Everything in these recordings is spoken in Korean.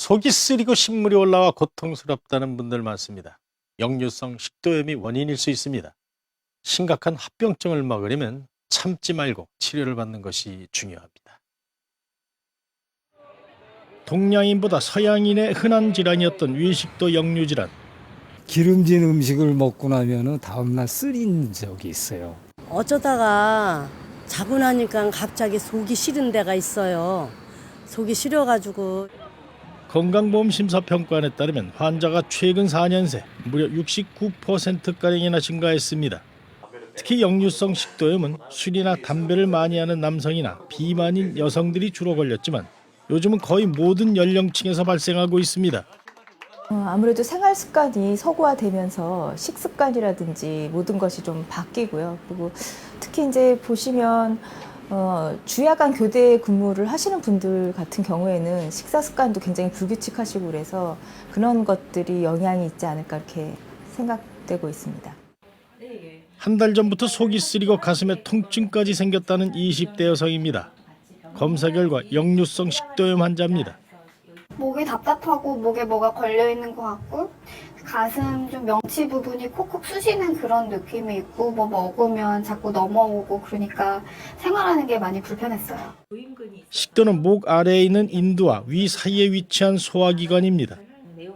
속이 쓰리고 신물이 올라와 고통스럽다는 분들 많습니다. 역류성 식도염이 원인일 수 있습니다. 심각한 합병증을 막으려면 참지 말고 치료를 받는 것이 중요합니다. 동양인보다 서양인의 흔한 질환이었던 위식도 역류질환. 기름진 음식을 먹고 나면은 다음날 쓰린 적이 있어요. 어쩌다가 자고 나니까 갑자기 속이 시린 데가 있어요. 속이 시려가지고. 건강보험심사평가원에 따르면 환자가 최근 4년 새 무려 69%가량이나 증가했습니다. 특히 역류성 식도염은 술이나 담배를 많이 하는 남성이나 비만인 여성들이 주로 걸렸지만 요즘은 거의 모든 연령층에서 발생하고 있습니다. 아무래도 생활 습관이 서구화되면서 식습관이라든지 모든 것이 좀 바뀌고요. 그리고 특히 이제 보시면 주야간 교대 근무를 하시는 분들 같은 경우에는 식사 습관도 굉장히 불규칙하시고 그래서 그런 것들이 영향이 있지 않을까 이렇게 생각되고 있습니다. 한 달 전부터 속이 쓰리고 가슴에 통증까지 생겼다는 20대 여성입니다. 검사 결과 역류성 식도염 환자입니다. 목이 답답하고 목에 뭐가 걸려있는 것 같고 가슴 좀 명치 부분이 콕콕 쑤시는 그런 느낌이 있고 뭐 먹으면 자꾸 넘어오고 그러니까 생활하는 게 많이 불편했어요. 식도는 목 아래에 있는 인두와 위 사이에 위치한 소화기관입니다.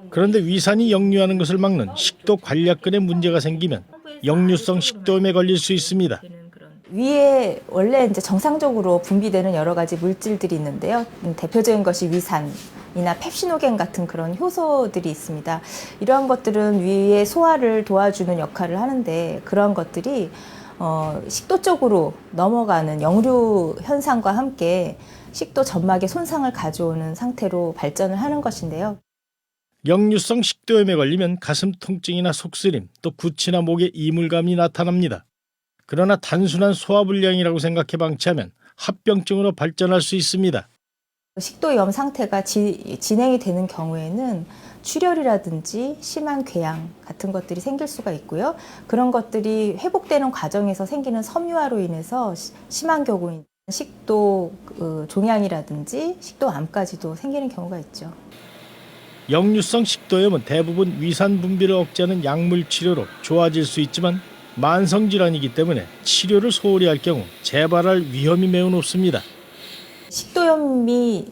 그런데 위산이 역류하는 것을 막는 식도 관략근에 문제가 생기면 역류성 식도염에 걸릴 수 있습니다. 위에 원래 이제 정상적으로 분비되는 여러 가지 물질들이 있는데요. 대표적인 것이 위산이나 펩시노겐 같은 그런 효소들이 있습니다. 이러한 것들은 위의 소화를 도와주는 역할을 하는데 그런 것들이 식도 쪽으로 넘어가는 역류 현상과 함께 식도 점막에 손상을 가져오는 상태로 발전을 하는 것인데요. 역류성 식도염에 걸리면 가슴 통증이나 속쓰림, 또 구취나 목에 이물감이 나타납니다. 그러나 단순한 소화불량이라고 생각해 방치하면 합병증으로 발전할 수 있습니다. 식도염 상태가 진행이 되는 경우에는 출혈이라든지 심한 궤양 같은 것들이 생길 수가 있고요. 그런 것들이 회복되는 과정에서 생기는 섬유화로 인해서 심한 경우인 식도 종양이라든지 식도암까지도 생기는 경우가 있죠. 역류성 식도염은 대부분 위산 분비를 억제하는 약물 치료로 좋아질 수 있지만 만성 질환이기 때문에 치료를 소홀히 할 경우 재발할 위험이 매우 높습니다. 식도염이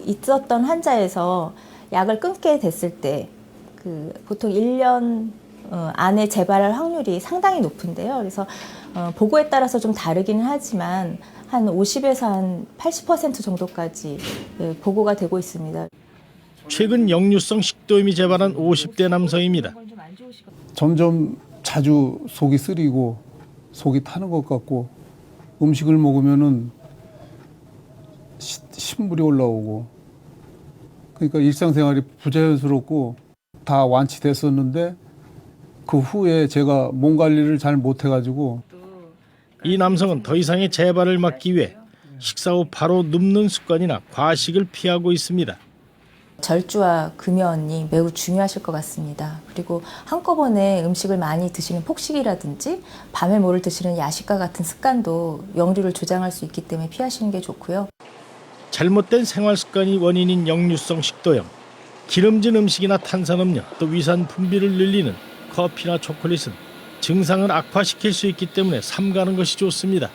있었던 환자에서 약을 끊게 됐을 때 보통 1년 안에 재발할 확률이 상당히 높은데요. 그래서 보고에 따라서 좀 다르기는 하지만 한 50에서 한 80% 정도까지 보고가 되고 있습니다. 최근 역류성 식도염이 재발한 50대 남성입니다. 점점 자주 속이 쓰리고 속이 타는 것 같고 음식을 먹으면은 신물이 올라오고 그러니까 일상생활이 부자연스럽고 다 완치됐었는데 그 후에 제가 몸 관리를 잘 못해가지고 이 남성은 더 이상의 재발을 막기 위해 식사 후 바로 눕는 습관이나 과식을 피하고 있습니다. 절주와 금연이 매우 중요하실 것 같습니다. 그리고 한꺼번에 음식을 많이 드시는 폭식이라든지 밤에 뭐를 드시는 야식과 같은 습관도 역류를 조장할 수 있기 때문에 피하시는 게 좋고요. 잘못된 생활 습관이 원인인 역류성 식도염. 기름진 음식이나 탄산음료, 또 위산 분비를 늘리는 커피나 초콜릿은 증상을 악화시킬 수 있기 때문에 삼가는 것이 좋습니다.